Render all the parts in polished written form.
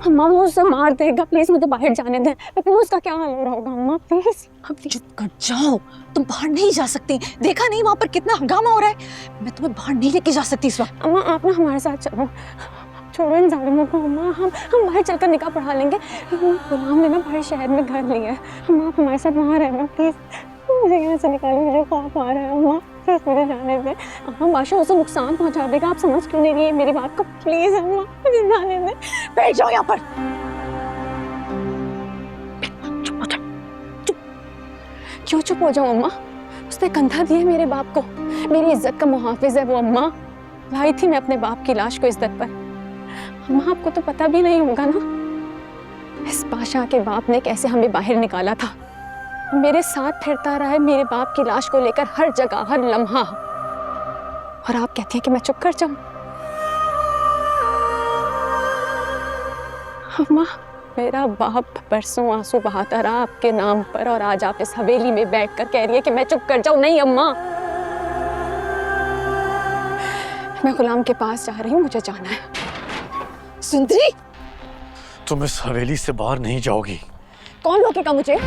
अम्मा वो उसे मार देगा, प्लीज मुझे बाहर जाने दें। लेकिन उसका क्या हाल हो रहा होगा अम्मा, प्लीज। चुप कर जाओ, तुम बाहर नहीं जा सकती। देखा नहीं वहां पर कितना हंगामा हो रहा है। मैं तुम्हें बाहर नहीं लेके जा सकती इस वक्त। अम्मा आप ना हमारे साथ चलो, छोड़ो इन जालिमों को अम्मा। हम बाहर चलकर निकाह पढ़ा लेंगे। गुलाम ने ना बाहर शहर में घर लिया है। अम्मा आप हमारे साथ वहाँ रहना प्लीज। मुझे यहाँ से निकालो, मुझे खौफ आ रहा है अम्मा, प्लीज मुझे जाने दें। अम्मा बादशाह उसे नुकसान पहुँचा देगा, आप समझ क्यों नहीं रही है मेरी बात को? प्लीज अम्मा मुझे जाने दें। बैठ जाओ यहाँ पर। चुप हो जाओ, चुप। क्यों चुप हो जाओ अम्मा? उसने कंधा दिया मेरे बाप को, मेरी इज्जत का मुहाफिज है वो अम्मा। लाई थी मैं अपने बाप की लाश को इज्जत पर। अम्मा आपको तो पता भी नहीं होगा ना, इस बादशाह के बाप ने कैसे हमें बाहर निकाला था। मेरे साथ फिरता रहा है मेरे बाप की लाश को लेकर हर जगह, हर लम्हा। और आप कहती हैं कि मैं चुप कर जाऊं? अम्मा मेरा बाप परसों आंसू बहाता रहा आपके नाम पर, और आज आप इस हवेली में बैठकर कह रही है कि मैं चुप कर जाऊं। नहीं अम्मा, मैं गुलाम के पास जा रही हूं, मुझे जाना है। सुंदरी, तुम इस हवेली से बाहर नहीं जाओगी। कौन रोकेगा मुझे?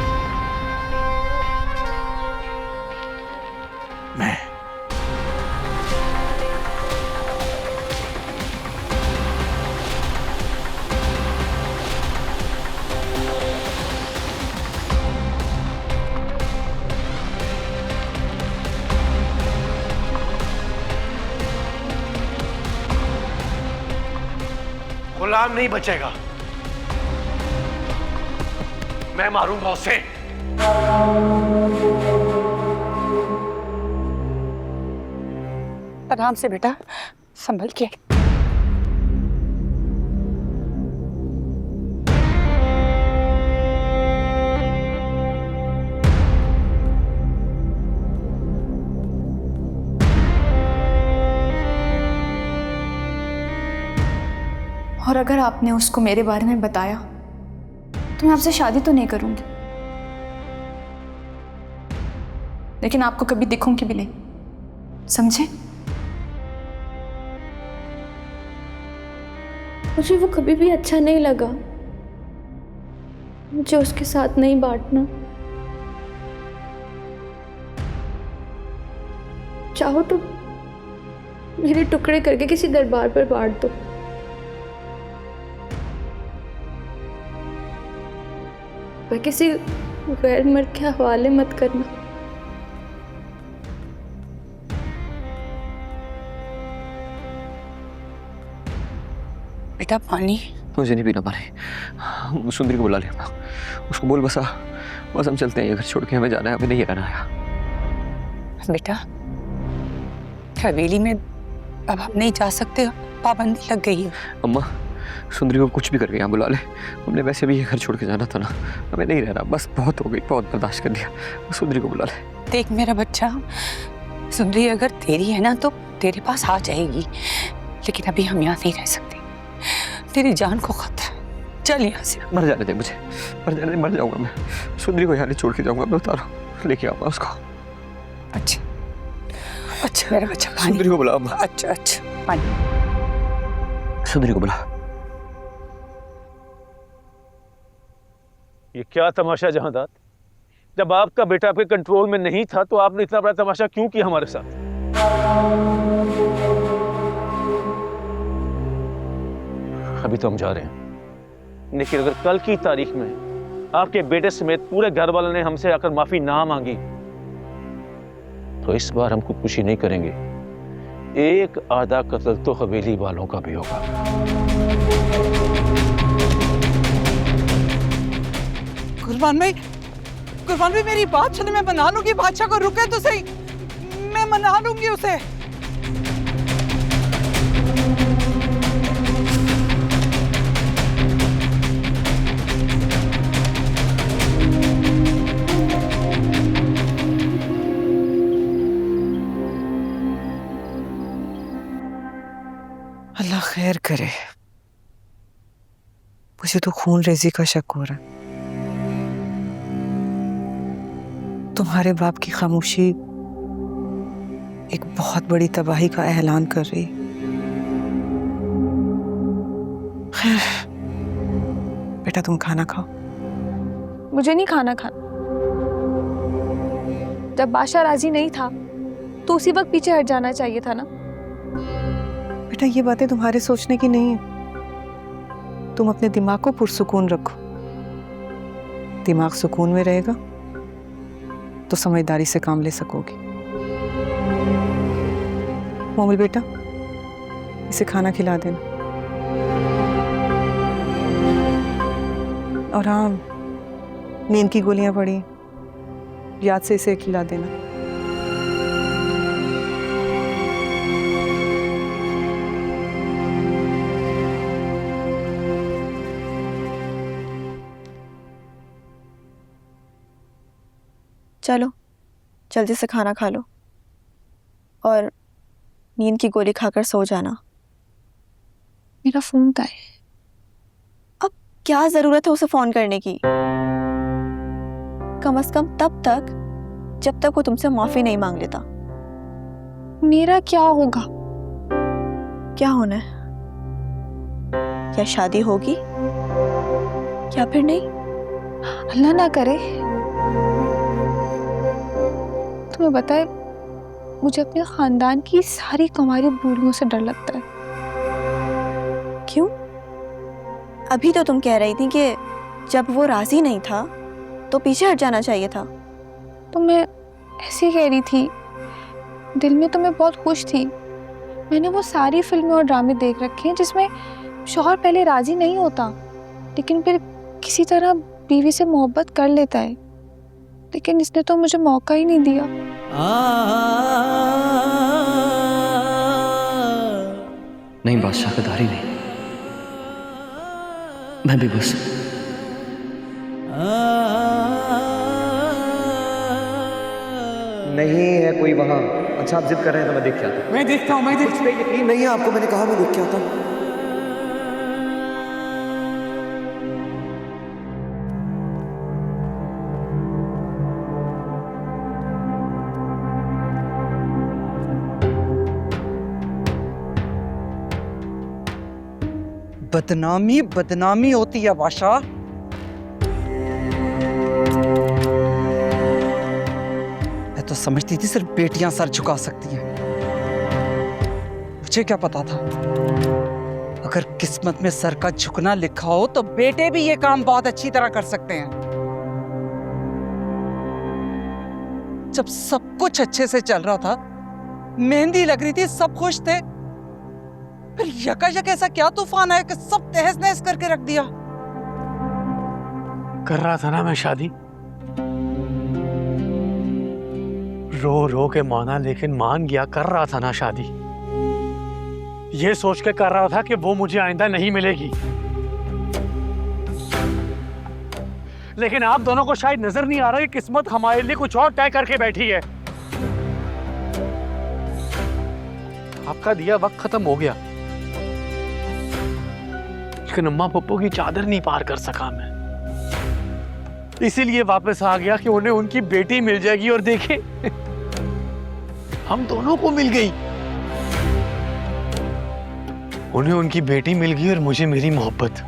मैं। गुलाम नहीं बचेगा, मैं मारूंगा उसे। आराम से बेटा, संभल के। और अगर आपने उसको मेरे बारे में बताया तो मैं आपसे शादी तो नहीं करूंगी, लेकिन आपको कभी दिखूंगी भी नहीं, समझे? मुझे वो कभी भी अच्छा नहीं लगा, मुझे उसके साथ नहीं बांटना। चाहो तो मेरे टुकड़े करके किसी दरबार पर बांट दो। पर किसी गैर मर्द के हवाले मत करना। बेटा पानी। मुझे नहीं पीना पानी। सुंदरी को बुला ले, उसको बोल बस हम चलते हैं, ये घर छोड़ के हमें जाना है, हमें नहीं रहना है। बेटा हवेली में अब हम नहीं जा सकते, पाबंदी लग गई है। अम्मा सुंदरी को कुछ भी करके यहाँ बुला ले, हमने वैसे भी ये घर छोड़ के जाना था ना, हमें नहीं रहना, बस बहुत हो गई, बहुत बर्दाश्त कर दिया। सुंदरी को बुला ले। देख मेरा बच्चा, सुंदरी अगर तेरी है ना तो तेरे पास आ जाएगी, लेकिन अभी हम यहाँ नहीं रह सकते, तेरी जान को खतरा। चल यहाँ से। मर जाने दे मुझे, मर जाने दे, मर जाऊंगा मैं। सुंदरी को यहाँ नहीं छोड़ के जाऊंगा मैं, उतारो लेके आऊंगा उसको। अच्छा अच्छा मेरा बच्चा, सुंदरी को बुला अम्मा। अच्छा अच्छा पानी। सुंदरी को बुला। ये क्या तमाशा जहांदार, जब आपका बेटा आपके कंट्रोल में नहीं था तो आपने इतना बड़ा तमाशा क्यों किया हमारे साथ? अभी तो हम जा रहे हैं, लेकिन अगर कल की तारीख में आपके बेटे समेत पूरे घर वालों ने हमसे आकर माफी ना मांगी तो इस बार हम खुदकुशी नहीं करेंगे, एक आधा कत्ल तो हवेली वालों का भी होगा। कुर्बान भाई मेरी बात सुने, मैं मना लूंगी बादशाह को, रुके तो सही, मैं मना लूंगी उसे। अल्लाह खैर करे, मुझे तो खून रेजी का शक हो रहा है। तुम्हारे बाप की खामोशी एक बहुत बड़ी तबाही का ऐलान कर रही। खैर बेटा तुम खाना खाओ। मुझे नहीं खाना खाना। जब बादशाह राजी नहीं था तो उसी वक्त पीछे हट जाना चाहिए था ना। बेटा ये बातें तुम्हारे सोचने की नहीं है। तुम अपने दिमाग को पुरसुकून रखो। दिमाग सुकून में रहेगा तो समझदारी से काम ले सकोगे। मोमिल बेटा इसे खाना खिला देना। और हाँ, नींद की गोलियां पड़ी, याद से इसे खिला देना। चलो जल्दी से खाना खा लो और नींद की गोली खाकर सो जाना। मेरा फोन का है। अब क्या जरूरत है उसे फोन करने की? कम से कम तब तक जब तक वो तुमसे माफी नहीं मांग लेता। मेरा क्या होगा? क्या होना है? या शादी होगी या फिर नहीं। अल्लाह ना करे। तुम्हें बताए, मुझे अपने खानदान की सारी कुंवारी बूढ़ियों से डर लगता है। क्यों? अभी तो तुम कह रही थी कि जब वो राजी नहीं था तो पीछे हट जाना चाहिए था। तो मैं ऐसे ही कह रही थी, दिल में तो मैं बहुत खुश थी। मैंने वो सारी फिल्में और ड्रामे देख रखे हैं जिसमें शौहर पहले राजी नहीं होता लेकिन फिर किसी तरह बीवी से मोहब्बत कर लेता है। लेकिन इसने तो मुझे मौका ही नहीं दिया। नहीं बादशाह का दारी नहीं, मैं भी बस नहीं है कोई वहां। अच्छा आप जिद कर रहे हैं तो मैं देख के आता हूं। मैं देखता हूँ। मुझ पे यकीन नहीं है आपको, मैंने कहा मैं देख के आता हूं। बदनामी बदनामी होती है बादशाह। मैं तो समझती थी सिर्फ बेटियां सर झुका सकती हैं। मुझे क्या पता था अगर किस्मत में सर का झुकना लिखा हो तो बेटे भी ये काम बहुत अच्छी तरह कर सकते हैं। जब सब कुछ अच्छे से चल रहा था, मेहंदी लग रही थी, सब खुश थे, फिर यकायक ऐसा क्या तूफान आया कि सब तहस नहस करके रख दिया। कर रहा था ना मैं शादी, रो रो के माना लेकिन मान गया। कर रहा था ना शादी, ये सोच के कर रहा था कि वो मुझे आइंदा नहीं मिलेगी। लेकिन आप दोनों को शायद नजर नहीं आ रहा कि किस्मत हमारे लिए कुछ और तय करके बैठी है। आपका दिया वक्त खत्म हो गया, लेकिन अम्मा पप्पू की चादर नहीं पार कर सका मैं। इसीलिए वापस आ गया कि उन्हें उनकी बेटी मिल जाएगी। और देखे हम दोनों को मिल गई। उन्हें उनकी बेटी मिल गई और मुझे मेरी मोहब्बत।